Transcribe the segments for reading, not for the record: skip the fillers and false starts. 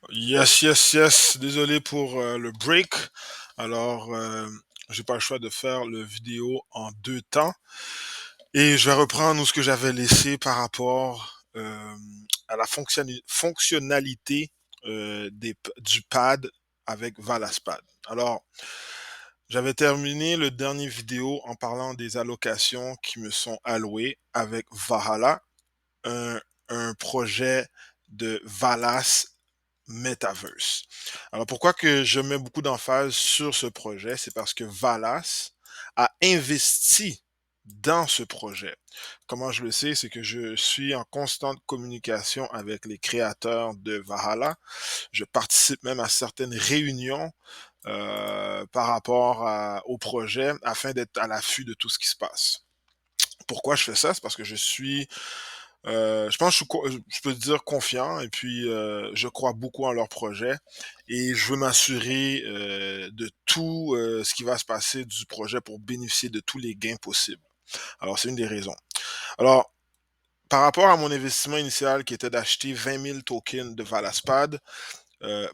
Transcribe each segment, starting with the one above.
Yes, yes, yes. Désolé pour le break. Alors, j'ai pas le choix de faire le vidéo en deux temps. Et je vais reprendre où ce que j'avais laissé par rapport à la fonctionnalité du pad avec Valaspad. Alors, j'avais terminé le dernier vidéo en parlant des allocations qui me sont allouées avec Valhalla, un, un projet de Valas Metaverse. Alors pourquoi que je mets beaucoup d'emphase sur ce projet, c'est parce que Valas a investi dans ce projet. Comment je le sais, c'est que je suis en constante communication avec les créateurs de Valhalla. Je participe même à certaines réunions par rapport au projet afin d'être à l'affût de tout ce qui se passe. Pourquoi je fais ça? C'est parce que je pense que je peux dire confiant et puis je crois beaucoup en leur projet et je veux m'assurer de tout ce qui va se passer du projet pour bénéficier de tous les gains possibles. Alors, c'est une des raisons. Alors, par rapport à mon investissement initial qui était d'acheter 20 000 tokens de Valaspad,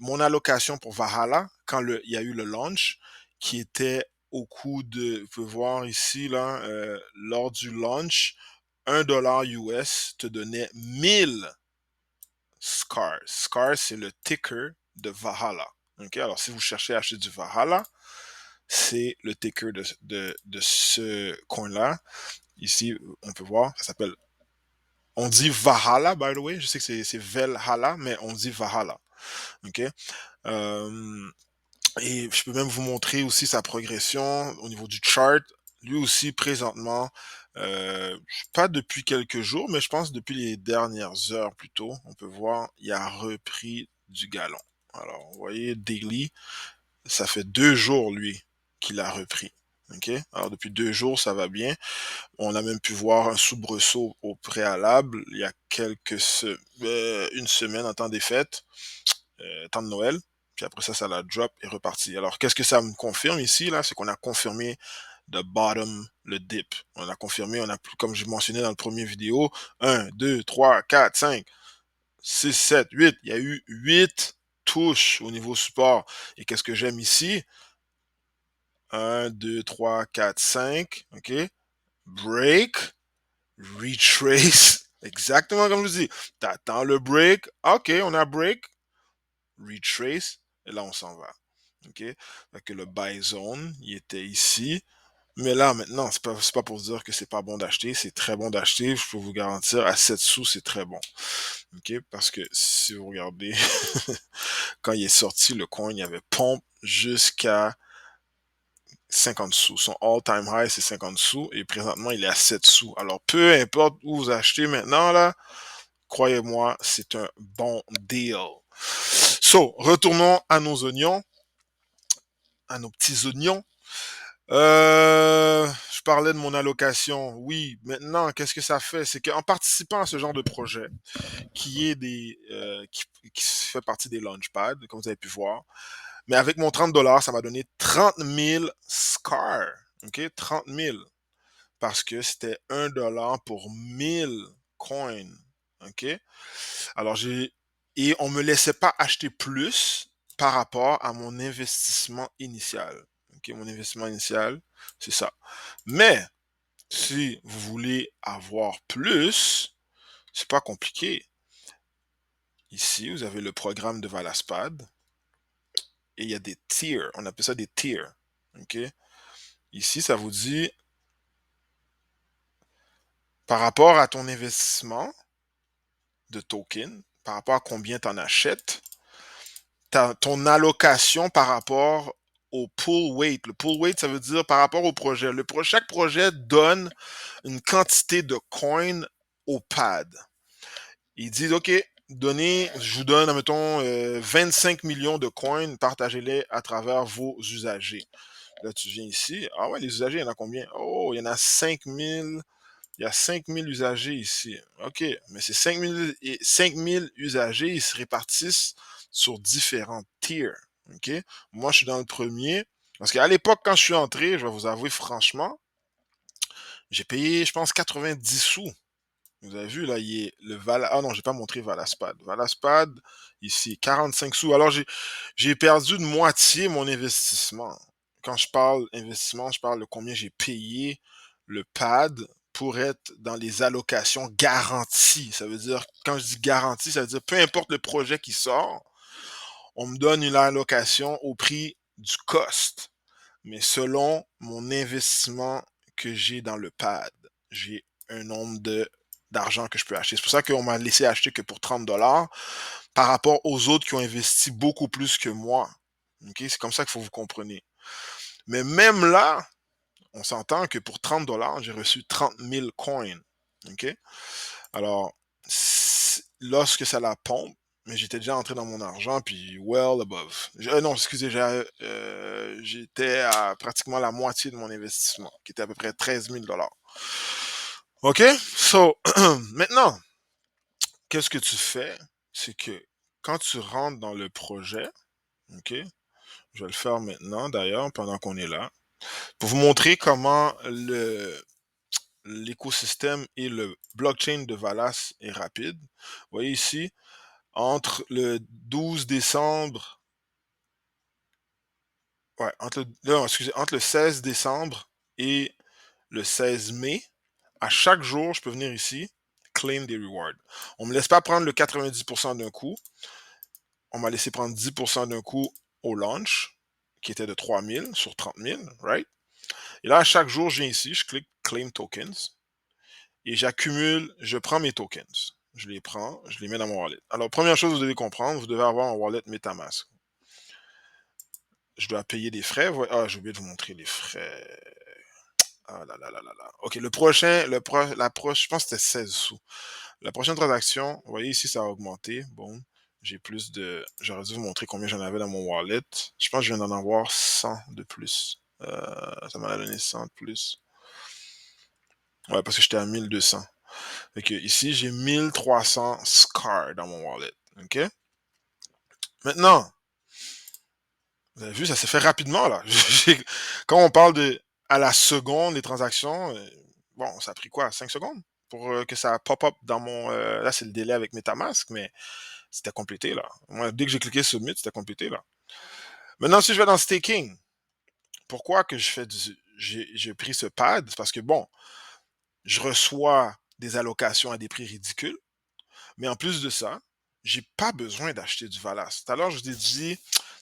mon allocation pour Valhalla, il y a eu le launch, qui était au coût de, vous pouvez voir ici, là, lors du launch, 1 dollar US te donnait 1000 SCAR. SCAR, c'est le ticker de Valhalla. Okay? Alors, si vous cherchez à acheter du Valhalla, c'est le ticker de ce coin-là. Ici, on peut voir, ça s'appelle. On dit Valhalla, by the way. Je sais que c'est Velhalla, mais on dit Valhalla. OK? Euh, et je peux même vous montrer aussi sa progression au niveau du chart. Lui aussi, présentement, pas depuis quelques jours, mais je pense depuis les dernières heures plutôt, on peut voir, il a repris du galon. Alors, vous voyez, Daily, ça fait 2 jours, lui, qu'il a repris. OK? Alors, depuis 2 jours, ça va bien. On a même pu voir un soubresaut au préalable il y a une semaine en temps des fêtes, temps de Noël. Puis après ça la drop et reparti. Alors, qu'est-ce que ça me confirme ici, là? C'est qu'on a confirmé the bottom, le dip. On a confirmé, comme je mentionnais dans le premier vidéo, 1, 2, 3, 4, 5, 6, 7, 8. Il y a eu 8 touches au niveau support. Et qu'est-ce que j'aime ici? 1, 2, 3, 4, 5. OK? Break, retrace. Exactement comme je vous dis. T'attends le break. OK, on a break. Retrace. Et là, on s'en va. OK? Fait que le buy zone, il était ici. Mais là, maintenant, c'est pas pour dire que c'est pas bon d'acheter. C'est très bon d'acheter. Je peux vous garantir, à 7 sous, c'est très bon. OK? Parce que si vous regardez, quand il est sorti, le coin, il y avait pompe jusqu'à 50 sous. Son all-time high, c'est 50 sous. Et présentement, il est à 7 sous. Alors, peu importe où vous achetez maintenant, là, croyez-moi, c'est un bon deal. So, retournons à nos oignons, à nos petits oignons. Je parlais de mon allocation. Oui, maintenant, qu'est-ce que ça fait? C'est qu'en participant à ce genre de projet, qui fait partie des launchpads, comme vous avez pu voir, mais avec mon 30 dollars, ça m'a donné 30 000 SCAR. OK? 30 000. Parce que c'était 1 dollar pour 1000 coins. OK? Alors, et on me laissait pas acheter plus par rapport à mon investissement initial. OK? Mon investissement initial, c'est ça. Mais, si vous voulez avoir plus, c'est pas compliqué. Ici, vous avez le programme de Valaspad et il y a des tiers. On appelle ça des tiers. OK? Ici, ça vous dit par rapport à ton investissement de token, par rapport à combien tu en achètes, ton allocation par rapport au pool weight. Le pool weight, ça veut dire par rapport au projet. Chaque projet donne une quantité de coins au pad. Ils disent, OK, je vous donne, admettons, 25 millions de coins, partagez-les à travers vos usagers. Là, tu viens ici. Ah ouais, les usagers, il y en a combien? Oh, il y en a 5000. Il y a 5000 usagers ici. OK, mais ces 5000 usagers, ils se répartissent sur différents tiers. OK? Moi, je suis dans le premier. Parce qu'à l'époque, quand je suis entré, je vais vous avouer franchement, j'ai payé, je pense, 90 sous. Vous avez vu, là, il est le Val... Ah non, j'ai pas montré Valaspad. Valaspad, ici, 45 sous. Alors, j'ai perdu de moitié mon investissement. Quand je parle investissement, je parle de combien j'ai payé le pad pour être dans les allocations garanties. Ça veut dire, quand je dis garantie, ça veut dire peu importe le projet qui sort, on me donne une allocation au prix du cost. Mais selon mon investissement que j'ai dans le pad, j'ai un nombre d'argent que je peux acheter. C'est pour ça qu'on m'a laissé acheter que pour 30 $ par rapport aux autres qui ont investi beaucoup plus que moi. Okay? C'est comme ça qu'il faut que vous compreniez. Mais même là, on s'entend que pour 30 $, j'ai reçu 30 000 coins. Okay? Alors, lorsque ça la pompe, mais j'étais déjà entré dans mon argent, puis well above. Non, excusez, j'étais à pratiquement la moitié de mon investissement, qui était à peu près 13 000 $. OK? So, maintenant, qu'est-ce que tu fais? C'est que quand tu rentres dans le projet, OK? Je vais le faire maintenant, d'ailleurs, pendant qu'on est là, pour vous montrer comment l'écosystème et le blockchain de Valas est rapide. Vous voyez ici, entre le 12 décembre, ouais, non, excusez, entre le 16 décembre et le 16 mai, à chaque jour, je peux venir ici, claim des rewards. On me laisse pas prendre le 90% d'un coup. On m'a laissé prendre 10% d'un coup au launch, qui était de 3000 sur 30 000, right? Et là, à chaque jour, je viens ici, je clique claim tokens et j'accumule, je prends mes tokens. Je les prends, je les mets dans mon wallet. Alors, première chose que vous devez comprendre, vous devez avoir un wallet MetaMask. Je dois payer des frais. Ah, j'ai oublié de vous montrer les frais. Ah là là là là là. Ok, je pense que c'était 16 sous. La prochaine transaction, vous voyez ici, ça a augmenté. Bon, j'ai plus de... J'aurais dû vous montrer combien j'en avais dans mon wallet. Je pense que je viens d'en avoir 100 de plus. Ça m'a donné 100 de plus. Ouais, parce que j'étais à 1200. Ok, ici, j'ai 1300 SCAR dans mon wallet. Ok? Maintenant, vous avez vu, ça s'est fait rapidement, là. Quand on parle de à la seconde, les transactions, bon, ça a pris quoi? 5 secondes? Pour que ça pop-up dans mon... là, c'est le délai avec MetaMask, mais c'était complété, là. Moi, dès que j'ai cliqué Submit, c'était complété, là. Maintenant, si je vais dans Staking, pourquoi que j'ai pris ce pad? C'est parce que, bon, je reçois des allocations à des prix ridicules, mais en plus de ça, j'ai pas besoin d'acheter du Valas. Tout à l'heure, je vous ai dit,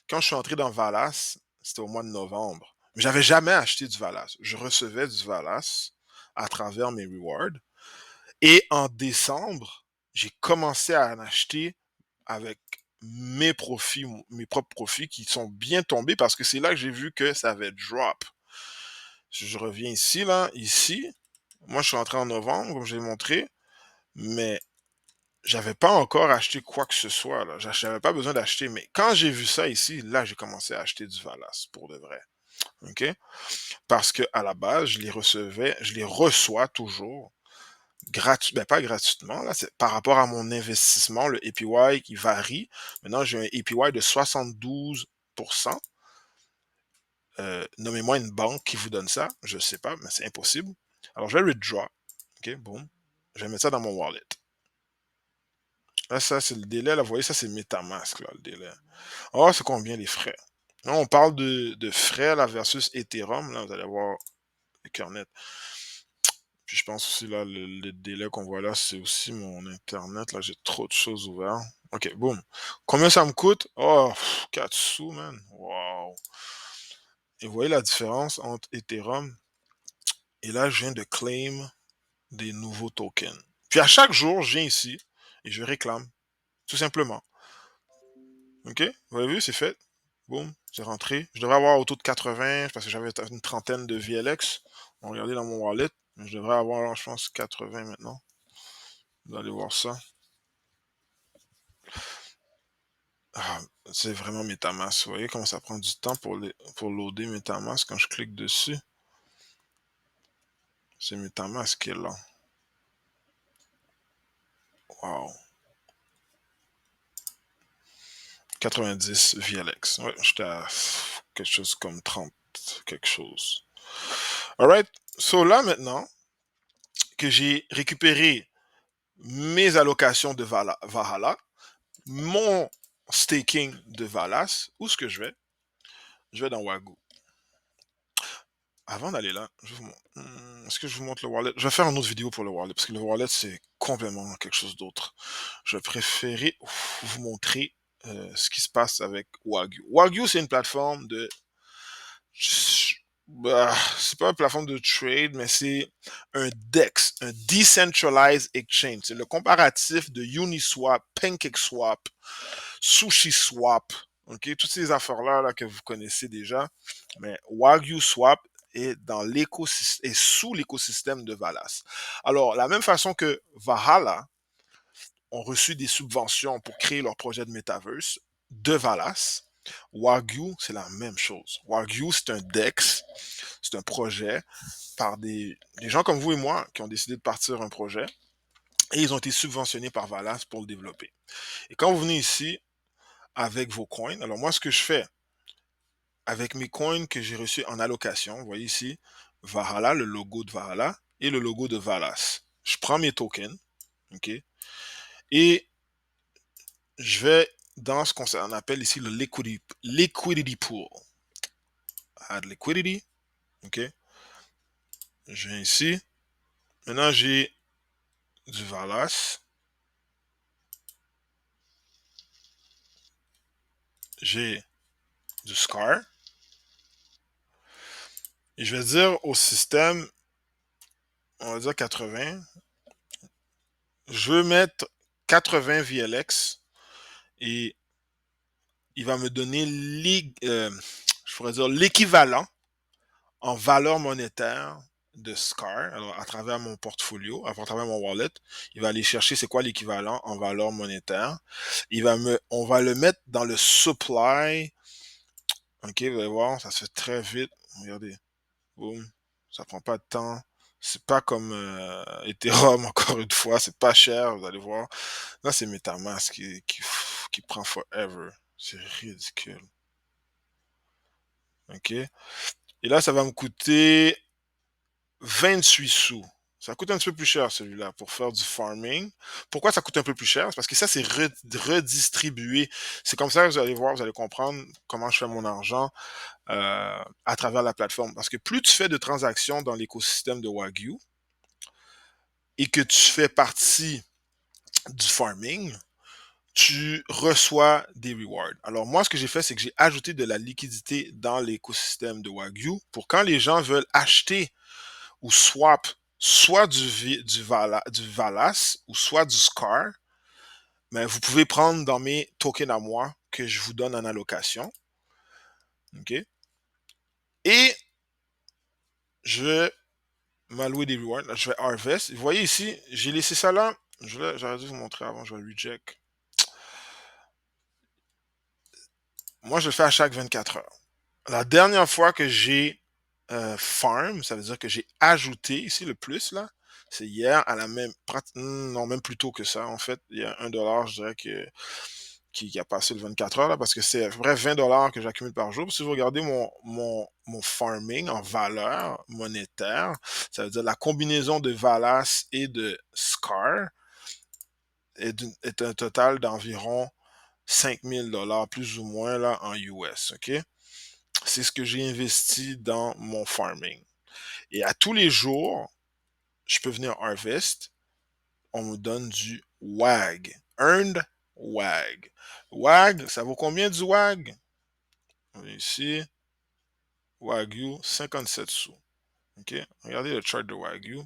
quand je suis entré dans Valas, c'était au mois de novembre. Mais j'avais jamais acheté du Valas. Je recevais du Valas à travers mes rewards. Et en décembre, j'ai commencé à en acheter avec mes profits, mes propres profits qui sont bien tombés parce que c'est là que j'ai vu que ça avait drop. Je reviens ici, là, ici. Moi, je suis entré en novembre, comme je l'ai montré, mais j'avais pas encore acheté quoi que ce soit, là. J'avais pas besoin d'acheter, mais quand j'ai vu ça ici, là, j'ai commencé à acheter du Valas, pour de vrai. OK? Parce que à la base, je les reçois toujours gratuitement, ben pas gratuitement, là, c'est par rapport à mon investissement, le APY qui varie. Maintenant, j'ai un APY de 72%. Nommez-moi une banque qui vous donne ça. Je ne sais pas, mais c'est impossible. Alors, je vais withdraw. OK, boum. Je vais mettre ça dans mon wallet. Là, ça, c'est le délai. Là, vous voyez, ça, c'est MetaMask, là, le délai. Oh, c'est combien les frais? Là, on parle de frais, là, versus Ethereum. Là, vous allez voir le Internet. Puis je pense aussi, là, le délai qu'on voit là, c'est aussi mon Internet. Là, j'ai trop de choses ouvertes. OK, boum. Combien ça me coûte? Oh, 4 sous, man. Wow. Et vous voyez la différence entre Ethereum et là, je viens de claim des nouveaux tokens. Puis à chaque jour, je viens ici et je réclame, tout simplement. OK? Vous avez vu, c'est fait. Boum, c'est rentré. Je devrais avoir autour de 80 parce que j'avais une trentaine de VLX. On va regarder dans mon wallet. Je devrais avoir, je pense, 80 maintenant. Vous allez voir ça. Ah, c'est vraiment MetaMask. Vous voyez comment ça prend du temps pour loader MetaMask quand je clique dessus. C'est MetaMask qui est là. Wow. 90 VLX. Ouais, j'étais à quelque chose comme 30 quelque chose. Alright. So là maintenant que j'ai récupéré mes allocations de Valhalla, mon staking de Valas. Où est-ce que je vais? Je vais dans Wagyu. Avant d'aller là, est-ce que je vous montre le wallet? Je vais faire une autre vidéo pour le wallet, parce que le wallet, c'est complètement quelque chose d'autre. Je vais préférer vous montrer ce qui se passe avec Wagyu. Wagyu, c'est une plateforme de... c'est pas une plateforme de trade, mais c'est un DEX, un Decentralized Exchange. C'est le comparatif de Uniswap, PancakeSwap, SushiSwap, ok, toutes ces affaires-là là, que vous connaissez déjà. Mais Wagyu Swap est dans l'écosystème, est sous l'écosystème de Valas. Alors, la même façon que Valhalla ont reçu des subventions pour créer leur projet de metaverse de Valas, Wagyu, c'est la même chose. Wagyu, c'est un DEX, c'est un projet par des gens comme vous et moi qui ont décidé de partir un projet et ils ont été subventionnés par Valas pour le développer. Et quand vous venez ici avec vos coins, alors moi, ce que je fais avec mes coins que j'ai reçus en allocation, vous voyez ici, Valhalla, le logo de Valhalla et le logo de Valas. Je prends mes tokens, ok, et je vais dans ce qu'on appelle ici le liquidity pool. Add liquidity, ok. Je viens ici. Maintenant, j'ai du Valas. J'ai du Scar. Et je vais dire au système, on va dire 80. Je veux mettre 80 VLX et il va me donner je pourrais dire l'équivalent en valeur monétaire de Scar, alors à travers mon portfolio, à travers mon wallet, il va aller chercher c'est quoi l'équivalent en valeur monétaire. On va le mettre dans le supply. Ok, vous allez voir, ça se fait très vite. Regardez, boum, ça prend pas de temps. C'est pas comme Ethereum, encore une fois, c'est pas cher, vous allez voir. Là, c'est MetaMask qui prend forever. C'est ridicule. Ok. Et là, ça va me coûter 28 sous. Ça coûte un petit peu plus cher celui-là pour faire du farming. Pourquoi ça coûte un peu plus cher? C'est parce que ça, c'est redistribué. C'est comme ça que vous allez voir, vous allez comprendre comment je fais mon argent à travers la plateforme. Parce que plus tu fais de transactions dans l'écosystème de Wagyu et que tu fais partie du farming, tu reçois des rewards. Alors moi, ce que j'ai fait, c'est que j'ai ajouté de la liquidité dans l'écosystème de Wagyu pour quand les gens veulent acheter ou swap soit du Valas ou soit du Scar, mais vous pouvez prendre dans mes tokens à moi que je vous donne en allocation. OK? Et je vais m'allouer des rewards. Je vais harvest. Vous voyez ici, j'ai laissé ça là. J'aurais dû vous montrer avant, je vais reject. Moi, je le fais à chaque 24 heures. La dernière fois que j'ai farm, ça veut dire que j'ai ajouté ici le plus là, c'est hier à la même, non même plus tôt que ça en fait, il y a 1 dollar, je dirais que qui a passé le 24 heures là, parce que c'est vrai 20 dollars que j'accumule par jour. Si vous regardez mon farming en valeur monétaire, ça veut dire la combinaison de Valas et de Scar est un total d'environ 5000 dollars plus ou moins là en US, ok? C'est ce que j'ai investi dans mon farming. Et à tous les jours, je peux venir harvest. On me donne du WAG. Earned WAG. WAG, ça vaut combien du WAG? On est ici. Wagyu, 57 sous. OK? Regardez le chart de Wagyu,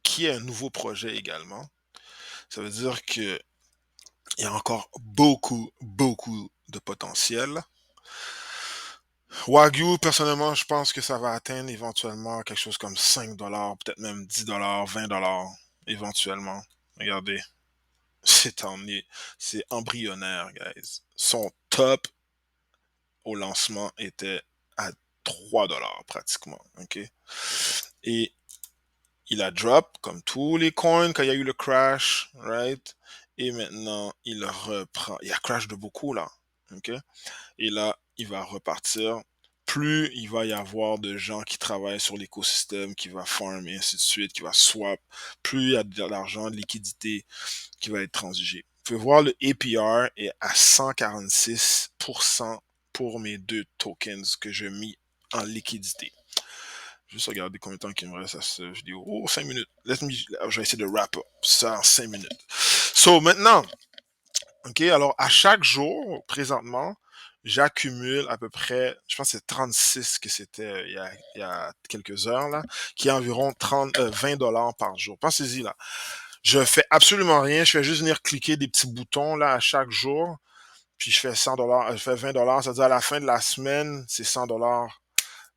qui est un nouveau projet également. Ça veut dire qu'il y a encore beaucoup, beaucoup de potentiel. Wagyu, personnellement, je pense que ça va atteindre éventuellement quelque chose comme 5 dollars, peut-être même 10 dollars, 20 dollars, éventuellement. Regardez, c'est embryonnaire, guys. Son top au lancement était à 3 dollars pratiquement, ok? Et il a drop comme tous les coins quand il y a eu le crash, right? Et maintenant, il reprend. Il a crash de beaucoup là, ok? Et là, il va repartir plus il va y avoir de gens qui travaillent sur l'écosystème, qui va farm et ainsi de suite, qui va swap, plus il y a de l'argent, de liquidité qui va être transigé. Vous pouvez voir le APR est à 146% pour mes deux tokens que j'ai mis en liquidité. Juste regarder combien de temps il me reste à cette vidéo. Oh, 5 minutes. Je vais essayer de wrap up ça en 5 minutes. So, maintenant, OK, alors à chaque jour, présentement, j'accumule à peu près, je pense que c'est 36 que c'était il y a quelques heures, là, qui est environ 20 dollars par jour. Pensez-y, là. Je fais absolument rien. Je fais juste venir cliquer des petits boutons, là, à chaque jour. Puis je fais 100 dollars, je fais 20 dollars. C'est-à-dire à la fin de la semaine, c'est 100 dollars,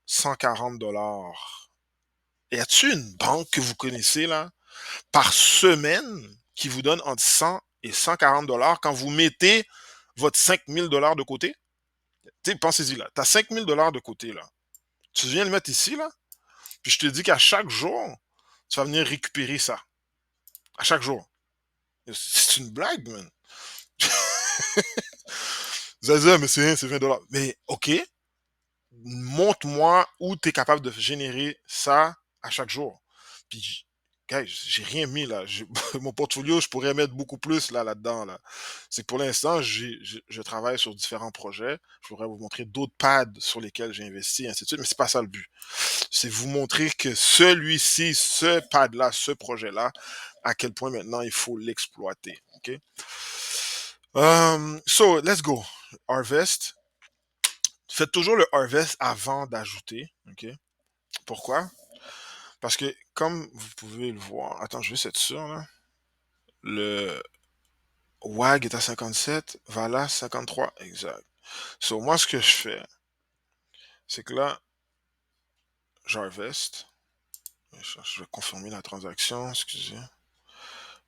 140 dollars. Y a-t-il une banque que vous connaissez, là, par semaine, qui vous donne entre 100 et 140 dollars quand vous mettez votre 5000 dollars de côté? Tu sais, pensez-y, là. Tu as 5000 dollars de côté, là. Tu viens le mettre ici, là. Puis je te dis qu'à chaque jour, tu vas venir récupérer ça. À chaque jour. C'est une blague, man. Vous allez dire, mais c'est rien, c'est 20 dollars. Mais, OK, montre-moi où tu es capable de générer ça à chaque jour. Puis, guys, j'ai rien mis là. Mon portfolio, je pourrais mettre beaucoup plus là-dedans. Là. C'est que pour l'instant, je travaille sur différents projets. Je pourrais vous montrer d'autres pads sur lesquels j'ai investi, et ainsi de suite, mais c'est pas ça le but. C'est vous montrer que celui-ci, ce pad-là, ce projet-là, à quel point maintenant il faut l'exploiter. OK? So, let's go. Harvest. Faites toujours le harvest avant d'ajouter. OK? Pourquoi? Parce que, comme vous pouvez le voir, attends, je vais juste être sûr, là. Le WAG est à 57, Vala 53, exact. So, moi, ce que je fais, c'est que là, j'harvest. Je vais confirmer la transaction, excusez.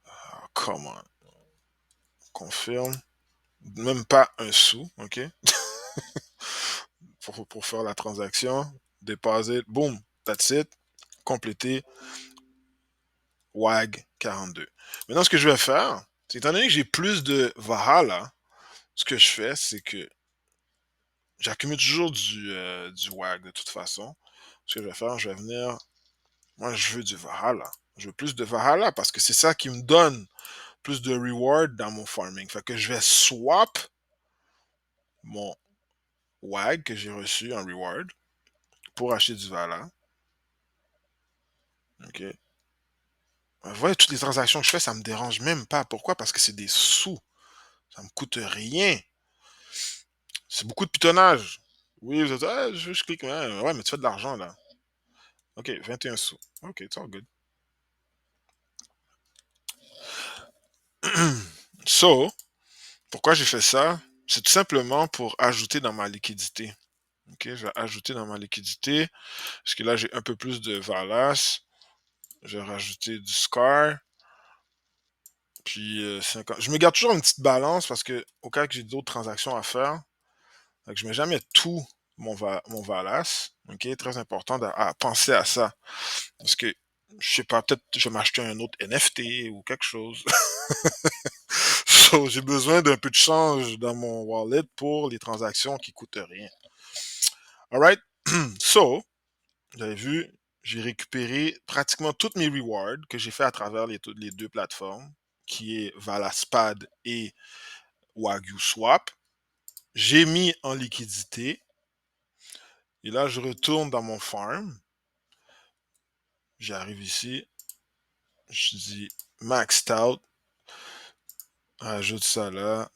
Ah, come on. Confirme. Même pas un sou, OK? pour faire la transaction. Déposer, boom, that's it. Compléter. WAG 42. Maintenant, ce que je vais faire, c'est étant donné que j'ai plus de Valhalla, ce que je fais, c'est que j'accumule toujours du WAG de toute façon. Ce que je vais faire, je vais venir. Moi, je veux du Valhalla. Je veux plus de Valhalla parce que c'est ça qui me donne plus de reward dans mon farming. Fait que je vais swap mon WAG que j'ai reçu en reward pour acheter du Valhalla. OK. Vous voyez, toutes les transactions que je fais, ça me dérange même pas. Pourquoi? Parce que c'est des sous. Ça me coûte rien. C'est beaucoup de pitonnage. Oui, vous êtes, ah, je clique, ouais, mais tu fais de l'argent là. OK, 21 sous. OK, it's all good. So, pourquoi j'ai fait ça? C'est tout simplement pour ajouter dans ma liquidité. OK, je vais ajouter dans ma liquidité. Parce que là, j'ai un peu plus de Valas. Je vais rajouter du Scar. Puis 50. Je me garde toujours une petite balance parce que au cas que j'ai d'autres transactions à faire, fait que je mets jamais tout mon Valas. OK, très important à penser à ça. Parce que, je sais pas, peut-être je vais m'acheter un autre NFT ou quelque chose. So, j'ai besoin d'un peu de change dans mon wallet pour les transactions qui coûtent rien. Alright? So, vous avez vu, j'ai récupéré pratiquement toutes mes rewards que j'ai fait à travers les deux plateformes, qui est Valaspad et Wagyu Swap. J'ai mis en liquidité. Et là, je retourne dans mon farm. J'arrive ici. Je dis maxed out. Ajoute ça là.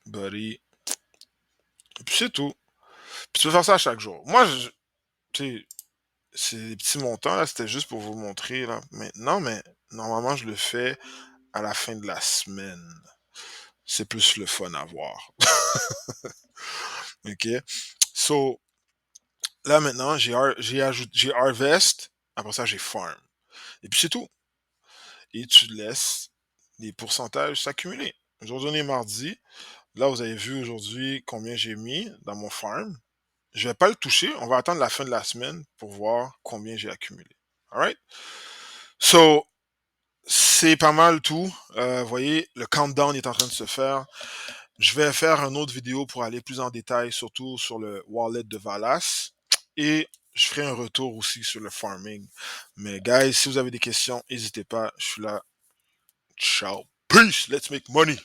Buddy. Et puis c'est tout. Puis tu peux faire ça à chaque jour. Moi, tu sais, c'est des petits montants, là, c'était juste pour vous montrer, là. Maintenant, mais normalement, je le fais à la fin de la semaine. C'est plus le fun à voir. OK? So, là, maintenant, j'ai harvest. Après ça, j'ai farm. Et puis c'est tout. Et tu laisses les pourcentages s'accumuler. Aujourd'hui, on est mardi. Là, vous avez vu aujourd'hui combien j'ai mis dans mon farm. Je vais pas le toucher. On va attendre la fin de la semaine pour voir combien j'ai accumulé. Alright? So, c'est pas mal tout. Vous voyez, le countdown est en train de se faire. Je vais faire une autre vidéo pour aller plus en détail, surtout sur le wallet de Valas. Et je ferai un retour aussi sur le farming. Mais guys, si vous avez des questions, n'hésitez pas, je suis là. Ciao. Peace. Let's make money.